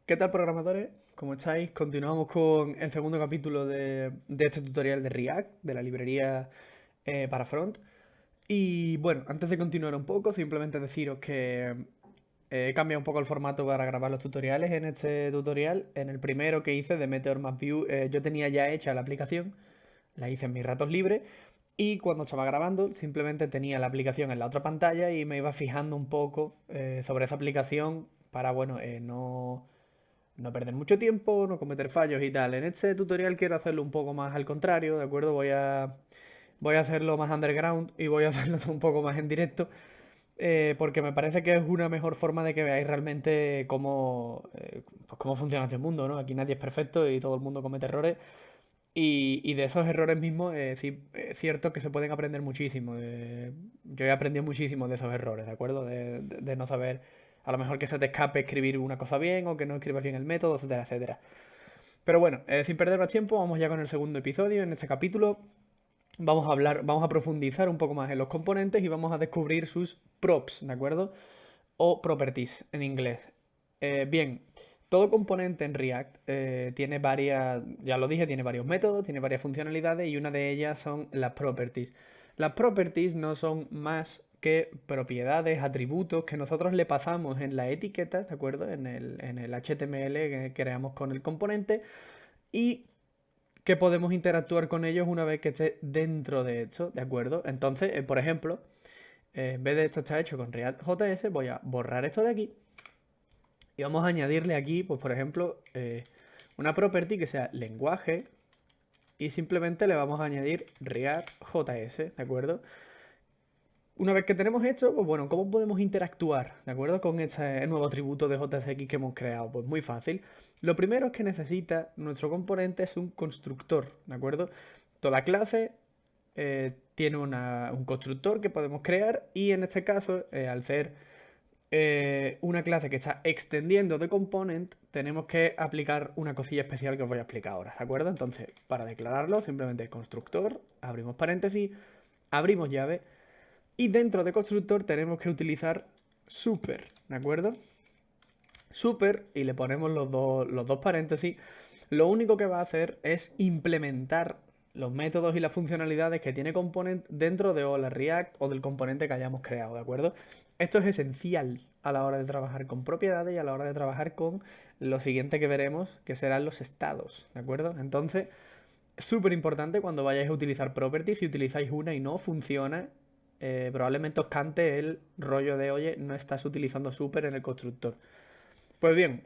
¿Qué tal, programadores? ¿Cómo estáis? Continuamos con el segundo capítulo de este tutorial de React, de la librería para front. Y bueno, antes de continuar un poco, simplemente deciros que he cambiado un poco el formato para grabar los tutoriales en este tutorial. En el primero que hice de Meteor Math View, yo tenía ya hecha la aplicación, la hice en mis ratos libres. Y cuando estaba grabando, simplemente tenía la aplicación en la otra pantalla y me iba fijando un poco sobre esa aplicación para, bueno, no perder mucho tiempo, no cometer fallos y tal. En este tutorial quiero hacerlo un poco más al contrario, ¿de acuerdo? Voy a hacerlo más underground y voy a hacerlo un poco más en directo, porque me parece que es una mejor forma de que veáis realmente pues cómo funciona este mundo, ¿no? Aquí nadie es perfecto y todo el mundo comete errores. Y de esos errores mismos, sí, es cierto que se pueden aprender muchísimo. Yo he aprendido muchísimo de esos errores, ¿de acuerdo? De no saber, a lo mejor que se te escape escribir una cosa bien o que no escribas bien el método, etcétera, etcétera. Pero bueno, sin perder más tiempo, vamos ya con el segundo episodio. En este capítulo vamos a profundizar un poco más en los componentes y vamos a descubrir sus props, ¿de acuerdo? O properties en inglés. Bien, todo componente en React tiene varias, ya lo dije, tiene varios métodos, tiene varias funcionalidades y una de ellas son las properties. Las properties no son más que propiedades, atributos que nosotros le pasamos en la etiqueta, ¿de acuerdo? En el HTML que creamos con el componente y que podemos interactuar con ellos una vez que esté dentro de esto, ¿de acuerdo? Entonces, por ejemplo, en vez de esto estar hecho con React.js, voy a borrar esto de aquí y vamos a añadirle aquí, pues por ejemplo, una property que sea lenguaje y simplemente le vamos a añadir React.js, ¿de acuerdo? Una vez que tenemos esto, pues bueno, ¿cómo podemos interactuar, ¿de acuerdo? Con este nuevo atributo de JSX que hemos creado. Pues muy fácil. Lo primero es que necesita nuestro componente es un constructor, ¿de acuerdo? Toda clase tiene un constructor que podemos crear y en este caso, al ser una clase que está extendiendo de component, tenemos que aplicar una cosilla especial que os voy a explicar ahora, ¿de acuerdo? Entonces, para declararlo, simplemente constructor, abrimos paréntesis, abrimos llave y dentro de constructor tenemos que utilizar super, ¿de acuerdo? Super y le ponemos los dos paréntesis. Lo único que va a hacer es implementar los métodos y las funcionalidades que tiene component dentro de Hola React o del componente que hayamos creado, ¿de acuerdo? Esto es esencial a la hora de trabajar con propiedades y a la hora de trabajar con lo siguiente que veremos, que serán los estados, ¿de acuerdo? Entonces, súper importante cuando vayáis a utilizar properties, si utilizáis una y no funciona, probablemente os cante el rollo de, oye, no estás utilizando super en el constructor. Pues bien,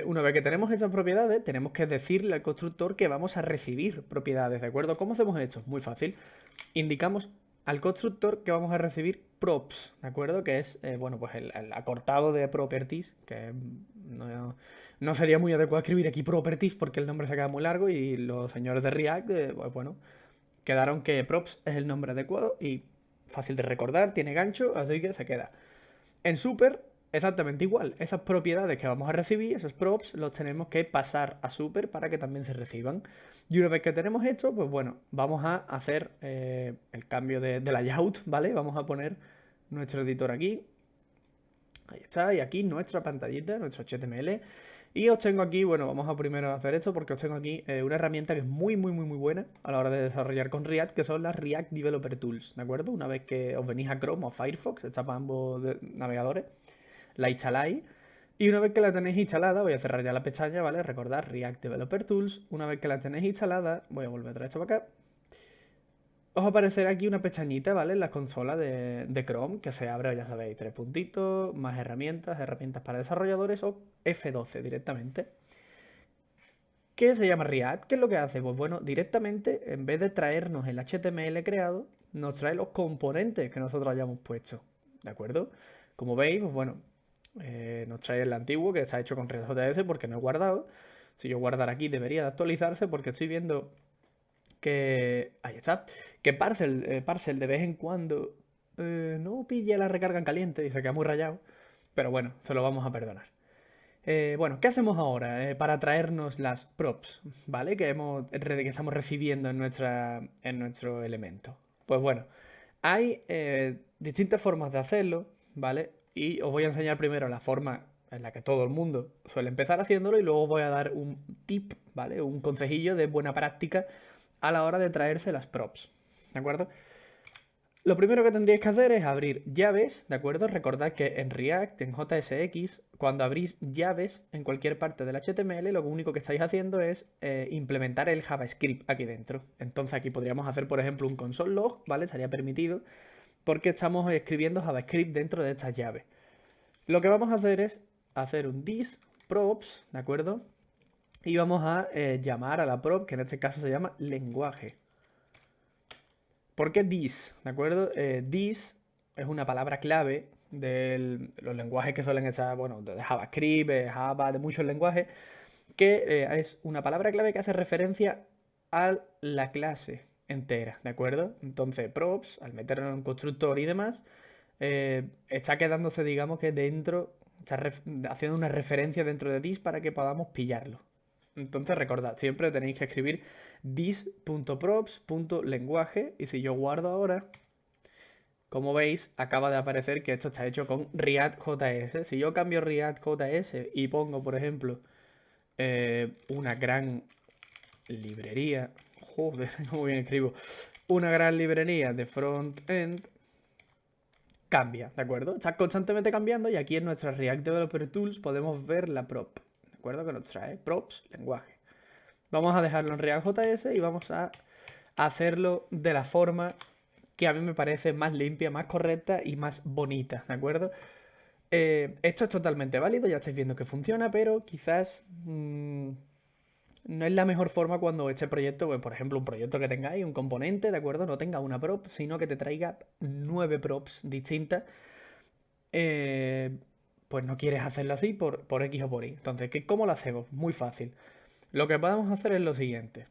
una vez que tenemos esas propiedades, tenemos que decirle al constructor que vamos a recibir propiedades, ¿de acuerdo? ¿Cómo hacemos esto? Muy fácil. Indicamos al constructor que vamos a recibir props, ¿de acuerdo? Que es, bueno, pues el acortado de properties, que no sería muy adecuado escribir aquí properties porque el nombre se queda muy largo y los señores de React, pues bueno, quedaron que props es el nombre adecuado y fácil de recordar, tiene gancho, así que se queda. En Super, exactamente igual. Esas propiedades que vamos a recibir, esos props, los tenemos que pasar a Super para que también se reciban. Y una vez que tenemos esto, pues bueno, vamos a hacer el cambio de layout, ¿vale? Vamos a poner nuestro editor aquí. Ahí está, y aquí nuestra pantallita, nuestro HTML. Y os tengo aquí, bueno, vamos a primero hacer esto porque os tengo aquí una herramienta que es muy, muy, muy, muy buena a la hora de desarrollar con React, que son las React Developer Tools, ¿de acuerdo? Una vez que os venís a Chrome o Firefox, está para ambos navegadores, la instaláis. Y una vez que la tenéis instalada, voy a cerrar ya la pestaña, ¿vale? Recordad React Developer Tools. Una vez que la tenéis instalada, voy a volver a traer esto para acá. Os aparecerá aquí una pestañita, ¿vale? En la consola de Chrome, que se abre, ya sabéis, tres puntitos, más herramientas, herramientas para desarrolladores o F12 directamente. ¿Qué se llama React? ¿Qué es lo que hace? Pues bueno, directamente, en vez de traernos el HTML creado, nos trae los componentes que nosotros hayamos puesto, ¿de acuerdo? Como veis, pues bueno, nos trae el antiguo que está hecho con React.js porque no he guardado. Si yo guardara aquí debería de actualizarse porque estoy viendo que... Ahí está. Que Parcel de vez en cuando no pilla la recarga en caliente y se queda muy rayado. Pero bueno, se lo vamos a perdonar. Bueno, ¿qué hacemos ahora para traernos las props, ¿vale? Que estamos recibiendo en nuestro elemento. Pues bueno, hay distintas formas de hacerlo, ¿vale? Y os voy a enseñar primero la forma en la que todo el mundo suele empezar haciéndolo, y luego voy a dar un tip, ¿vale? Un consejillo de buena práctica a la hora de traerse las props, ¿de acuerdo? Lo primero que tendríais que hacer es abrir llaves, ¿de acuerdo? Recordad que en React, en JSX, cuando abrís llaves en cualquier parte del HTML, lo único que estáis haciendo es implementar el JavaScript aquí dentro. Entonces aquí podríamos hacer, por ejemplo, un console log, ¿vale? Estaría permitido, porque estamos escribiendo JavaScript dentro de estas llaves. Lo que vamos a hacer es hacer un this props, ¿de acuerdo? Y vamos a llamar a la prop, que en este caso se llama lenguaje. ¿Por qué this? ¿De acuerdo? This es una palabra clave de los lenguajes que suelen estar, bueno, de JavaScript, de Java, de muchos lenguajes, que es una palabra clave que hace referencia a la clase entera, ¿de acuerdo? Entonces, props, al meterlo en un constructor y demás, está quedándose, digamos que dentro, está haciendo una referencia dentro de this para que podamos pillarlo. Entonces recordad, siempre tenéis que escribir this.props.lenguaje, y si yo guardo ahora, como veis, acaba de aparecer que esto está hecho con React.js. Si yo cambio React.js y pongo, por ejemplo, una gran librería, joder, cómo bien escribo, una gran librería de front-end, cambia, ¿de acuerdo? Está constantemente cambiando, y aquí en nuestra React Developer Tools podemos ver la prop, ¿de acuerdo? Que nos trae props, lenguaje. Vamos a dejarlo en React.js y vamos a hacerlo de la forma que a mí me parece más limpia, más correcta y más bonita, ¿de acuerdo? Esto es totalmente válido, ya estáis viendo que funciona, pero quizás no es la mejor forma cuando este proyecto, pues, por ejemplo, un proyecto que tengáis, un componente, ¿de acuerdo? No tenga una prop, sino que te traiga 9 props distintas. Pues no quieres hacerlo así por X o por Y. Entonces, ¿cómo lo hacemos? Muy fácil. Lo que podemos hacer es lo siguiente.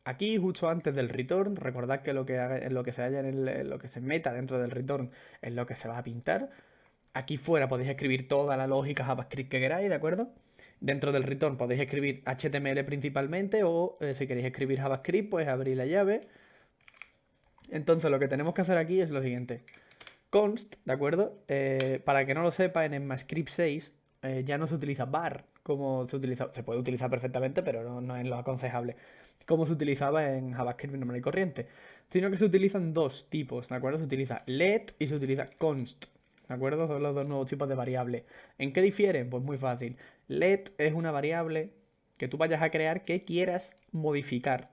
Aquí, justo antes del return, recordad que lo que se haya lo que se meta dentro del return es lo que se va a pintar. Aquí fuera podéis escribir toda la lógica JavaScript que queráis, ¿de acuerdo? Dentro del return podéis escribir HTML principalmente, o si queréis escribir JavaScript, pues abrir la llave. Entonces lo que tenemos que hacer aquí es lo siguiente. Const, ¿de acuerdo? Para que no lo sepa, en ECMAScript 6 ya no se utiliza var, como se puede utilizar perfectamente, pero no es lo aconsejable, como se utilizaba en JavaScript normal y corriente, sino que se utilizan dos tipos, ¿de acuerdo? Se utiliza let y se utiliza const, ¿de acuerdo? Son los dos nuevos tipos de variable. ¿En qué difieren? Pues muy fácil. Let es una variable que tú vayas a crear que quieras modificar,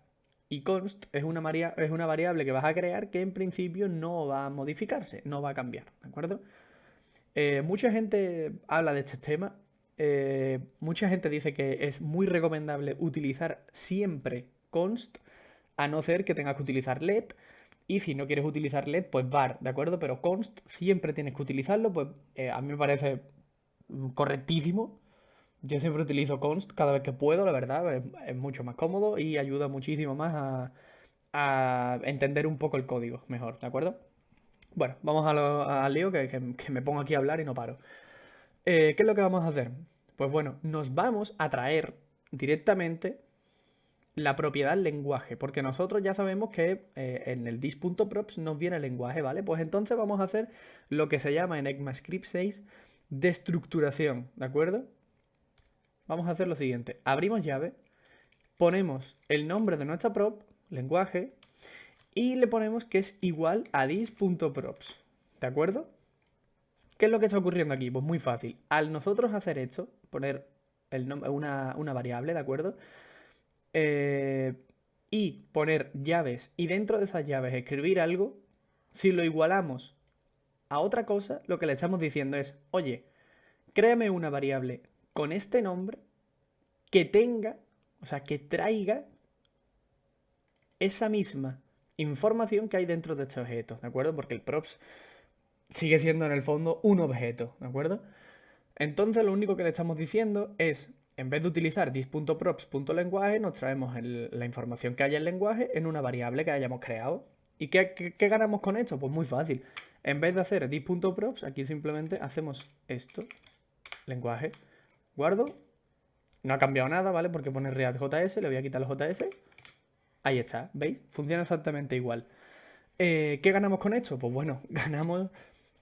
y const es una variable que vas a crear que en principio no va a modificarse, no va a cambiar, ¿de acuerdo? Mucha gente habla de este tema. Mucha gente dice que es muy recomendable utilizar siempre const, a no ser que tengas que utilizar let. Y si no quieres utilizar let, pues var, ¿de acuerdo? Pero const siempre tienes que utilizarlo, pues a mí me parece correctísimo. Yo siempre utilizo const cada vez que puedo, la verdad, es mucho más cómodo y ayuda muchísimo más a entender un poco el código mejor, ¿de acuerdo? Bueno, vamos al lío, que me pongo aquí a hablar y no paro. ¿Qué es lo que vamos a hacer? Pues bueno, nos vamos a traer directamente la propiedad lenguaje, porque nosotros ya sabemos que en el this.props nos viene el lenguaje, ¿vale? Pues entonces vamos a hacer lo que se llama en ECMAScript 6 destructuración, ¿de acuerdo? Vamos a hacer lo siguiente. Abrimos llave, ponemos el nombre de nuestra prop, lenguaje, y le ponemos que es igual a this.props, ¿de acuerdo? ¿Qué es lo que está ocurriendo aquí? Pues muy fácil. Al nosotros hacer esto, poner una variable, ¿de acuerdo? Y poner llaves, y dentro de esas llaves escribir algo, si lo igualamos a otra cosa, lo que le estamos diciendo es, oye, créame una variable con este nombre que tenga, o sea, que traiga esa misma información que hay dentro de este objeto, ¿de acuerdo? Porque el props sigue siendo en el fondo un objeto, ¿de acuerdo? Entonces lo único que le estamos diciendo es, en vez de utilizar this.props.lenguaje, nos traemos la información que haya en el lenguaje en una variable que hayamos creado. ¿Y qué ganamos con esto? Pues muy fácil. En vez de hacer this.props, aquí simplemente hacemos esto, lenguaje, guardo, no ha cambiado nada, ¿vale? Porque pone React.js, le voy a quitar el JS. Ahí está, ¿veis? Funciona exactamente igual. ¿Qué ganamos con esto? Pues bueno, ganamos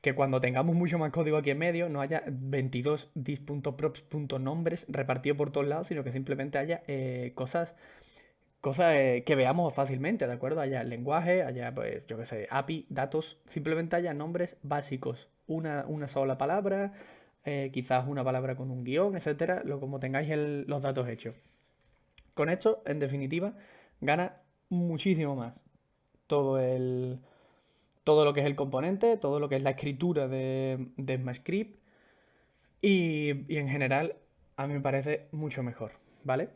que cuando tengamos mucho más código aquí en medio, no haya 22 dis.props.nombres repartidos por todos lados, sino que simplemente haya cosas que veamos fácilmente, ¿de acuerdo? Haya lenguaje, haya, pues, yo qué sé, API, datos, simplemente haya nombres básicos, una sola palabra, quizás una palabra con un guión, etcétera, como tengáis los datos hechos. Con esto, en definitiva, gana muchísimo más todo todo lo que es el componente, todo lo que es la escritura de ECMAScript y en general a mí me parece mucho mejor, ¿vale?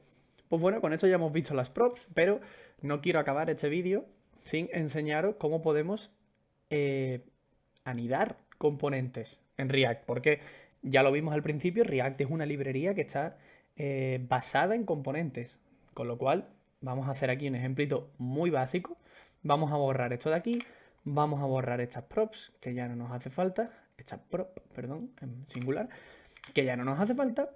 Pues bueno, con esto ya hemos visto las props, pero no quiero acabar este vídeo sin enseñaros cómo podemos anidar componentes en React, porque ya lo vimos al principio, React es una librería que está basada en componentes, con lo cual vamos a hacer aquí un ejemplito muy básico. Vamos a borrar esto de aquí, vamos a borrar estas props, que ya no nos hace falta, estas prop, perdón, en singular, que ya no nos hace falta.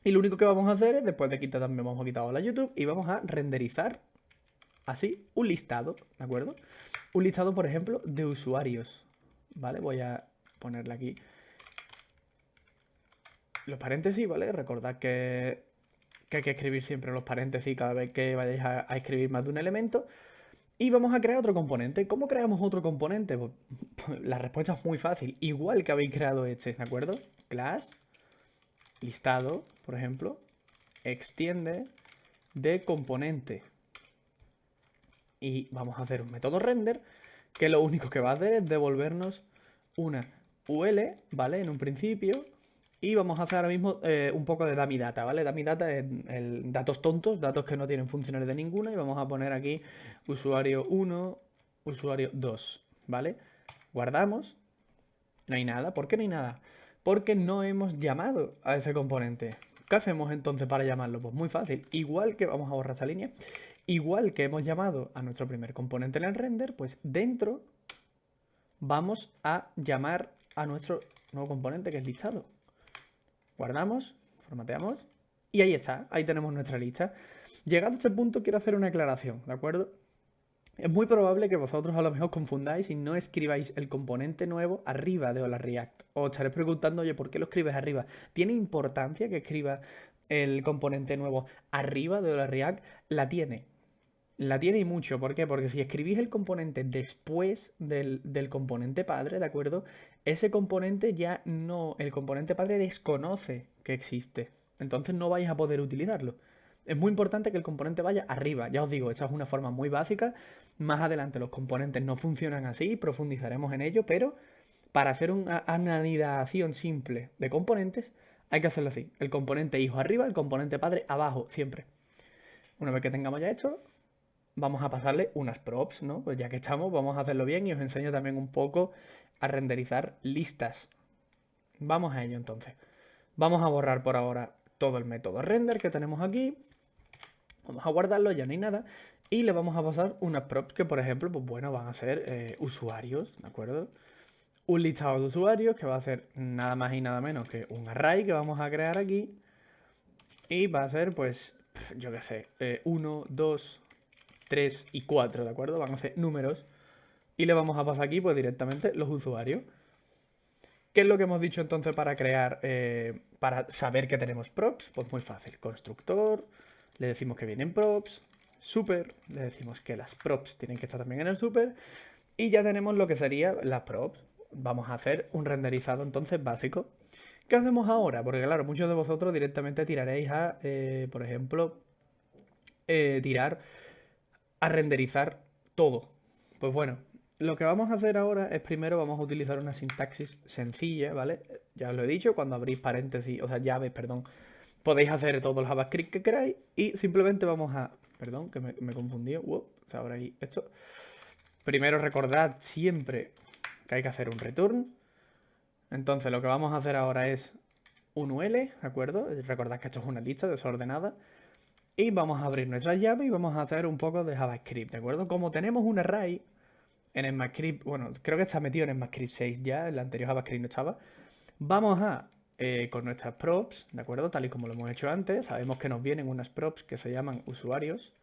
Y lo único que vamos a hacer es, después de quitar también vamos a quitar la YouTube y vamos a renderizar así un listado, ¿de acuerdo? Un listado, por ejemplo, de usuarios, ¿vale? Voy a ponerle aquí los paréntesis, ¿vale? Recordad que hay que escribir siempre los paréntesis cada vez que vayáis a escribir más de un elemento. Y vamos a crear otro componente. ¿Cómo creamos otro componente? Pues, la respuesta es muy fácil. Igual que habéis creado este, ¿de acuerdo? Class, listado, por ejemplo, extiende de componente. Y vamos a hacer un método render que lo único que va a hacer es devolvernos una UL, ¿vale? En un principio. Y vamos a hacer ahora mismo un poco de dummy data, ¿vale? Dummy data es datos tontos, datos que no tienen funciones de ninguna. Y vamos a poner aquí usuario 1, usuario 2, ¿vale? Guardamos. No hay nada. ¿Por qué no hay nada? Porque no hemos llamado a ese componente. ¿Qué hacemos entonces para llamarlo? Pues muy fácil. Igual que vamos a borrar esa línea. Igual que hemos llamado a nuestro primer componente en el render, pues dentro vamos a llamar a nuestro nuevo componente que es listado. Guardamos, formateamos y ahí está, ahí tenemos nuestra lista. Llegado a este punto quiero hacer una aclaración, ¿de acuerdo? Es muy probable que vosotros a lo mejor confundáis y no escribáis el componente nuevo arriba de Hola React. Os estaréis preguntando, oye, ¿por qué lo escribes arriba? ¿Tiene importancia que escriba el componente nuevo arriba de Hola React? La tiene. La tiene y mucho. ¿Por qué? Porque si escribís el componente después del componente padre, ¿de acuerdo? Ese componente ya no... El componente padre desconoce que existe. Entonces no vais a poder utilizarlo. Es muy importante que el componente vaya arriba. Ya os digo, esa es una forma muy básica. Más adelante los componentes no funcionan así, profundizaremos en ello, pero para hacer una anidación simple de componentes hay que hacerlo así. El componente hijo arriba, el componente padre abajo, siempre. Una vez que tengamos ya esto, vamos a pasarle unas props, ¿no? Pues ya que estamos, vamos a hacerlo bien y os enseño también un poco a renderizar listas. Vamos a ello entonces. Vamos a borrar por ahora todo el método render que tenemos aquí. Vamos a guardarlo, ya no hay nada. Y le vamos a pasar unas props que, por ejemplo, pues bueno, van a ser usuarios, ¿de acuerdo? Un listado de usuarios que va a ser nada más y nada menos que un array que vamos a crear aquí. Y va a ser, pues, yo qué sé, 1, 2, 3 y 4, ¿de acuerdo? Van a ser números. Y le vamos a pasar aquí, pues, directamente los usuarios. ¿Qué es lo que hemos dicho entonces para crear, para saber que tenemos props? Pues muy fácil. Constructor, le decimos que vienen props. Super, le decimos que las props tienen que estar también en el super. Y ya tenemos lo que sería las props. Vamos a hacer un renderizado entonces básico. ¿Qué hacemos ahora? Porque claro, muchos de vosotros directamente tiraréis a, por ejemplo, tirar a renderizar todo. Pues bueno, lo que vamos a hacer ahora es primero vamos a utilizar una sintaxis sencilla, ¿vale? Ya os lo he dicho, cuando abrís paréntesis, o sea, llaves, perdón, podéis hacer todo el JavaScript que queráis y simplemente vamos a... Perdón, que me confundí. O sea, ahora ahí esto. Primero recordad siempre que hay que hacer un return. Entonces lo que vamos a hacer ahora es un UL, ¿de acuerdo? Recordad que esto es una lista desordenada. Y vamos a abrir nuestra llave y vamos a hacer un poco de JavaScript, ¿de acuerdo? Como tenemos un array en ECMAScript, bueno, creo que está metido en ECMAScript 6 ya, el anterior JavaScript no estaba. Vamos a, con nuestras props, ¿de acuerdo? Tal y como lo hemos hecho antes, sabemos que nos vienen unas props que se llaman usuarios.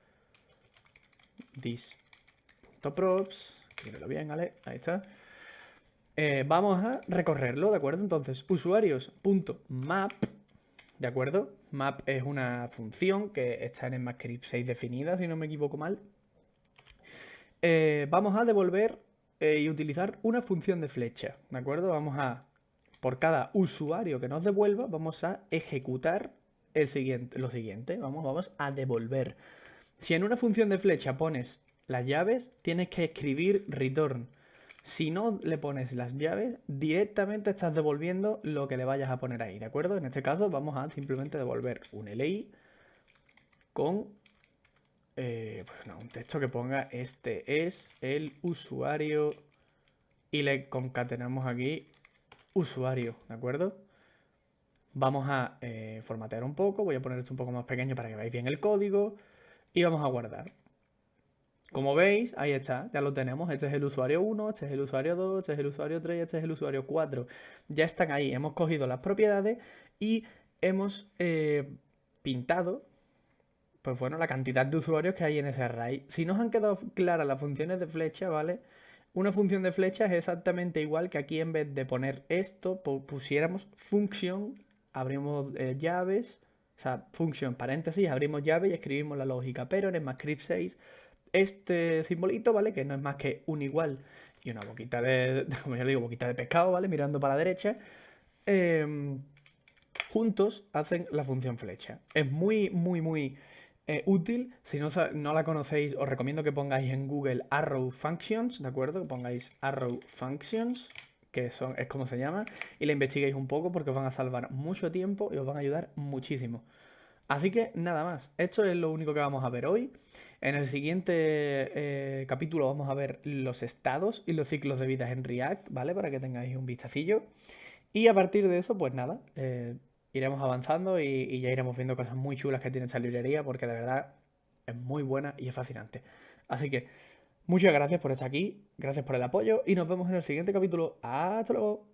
This.props, escríbelo bien, ¿vale? Ahí está. Vamos a recorrerlo, ¿de acuerdo? Entonces, usuarios.map, ¿de acuerdo? Map es una función que está en ECMAScript 6 definida, si no me equivoco mal. Vamos a devolver y utilizar una función de flecha, ¿de acuerdo? Por cada usuario que nos devuelva, vamos a ejecutar lo siguiente. Vamos a devolver. Si en una función de flecha pones las llaves, tienes que escribir return. Si no le pones las llaves, directamente estás devolviendo lo que le vayas a poner ahí, ¿de acuerdo? En este caso vamos a simplemente devolver un LI con un texto que ponga este es el usuario y le concatenamos aquí usuario, ¿de acuerdo? Vamos a formatear un poco, voy a poner esto un poco más pequeño para que veáis bien el código y vamos a guardar. Como veis, ahí está, ya lo tenemos. Este es el usuario 1, este es el usuario 2, este es el usuario 3, este es el usuario 4. Ya están ahí, hemos cogido las propiedades y hemos pintado, pues bueno, la cantidad de usuarios que hay en ese array. Si nos han quedado claras las funciones de flecha, ¿vale? Una función de flecha es exactamente igual que aquí en vez de poner esto, pusiéramos function, abrimos llaves, o sea, function, paréntesis, abrimos llave y escribimos la lógica. Pero en ECMAScript 6 este simbolito, ¿vale? Que no es más que un igual y una boquita como ya digo, boquita de pescado, ¿vale? Mirando para la derecha. Juntos hacen la función flecha. Es muy útil. Si no la conocéis, os recomiendo que pongáis en Google Arrow Functions, ¿de acuerdo? Que pongáis Arrow Functions, es como se llama, y la investiguéis un poco porque os van a salvar mucho tiempo y os van a ayudar muchísimo. Así que nada más, esto es lo único que vamos a ver hoy. En el siguiente capítulo vamos a ver los estados y los ciclos de vida en React, ¿vale? Para que tengáis un vistacillo. Y a partir de eso, pues nada, iremos avanzando y ya iremos viendo cosas muy chulas que tiene esta librería porque de verdad es muy buena y es fascinante. Así que muchas gracias por estar aquí, gracias por el apoyo y nos vemos en el siguiente capítulo. ¡Hasta luego!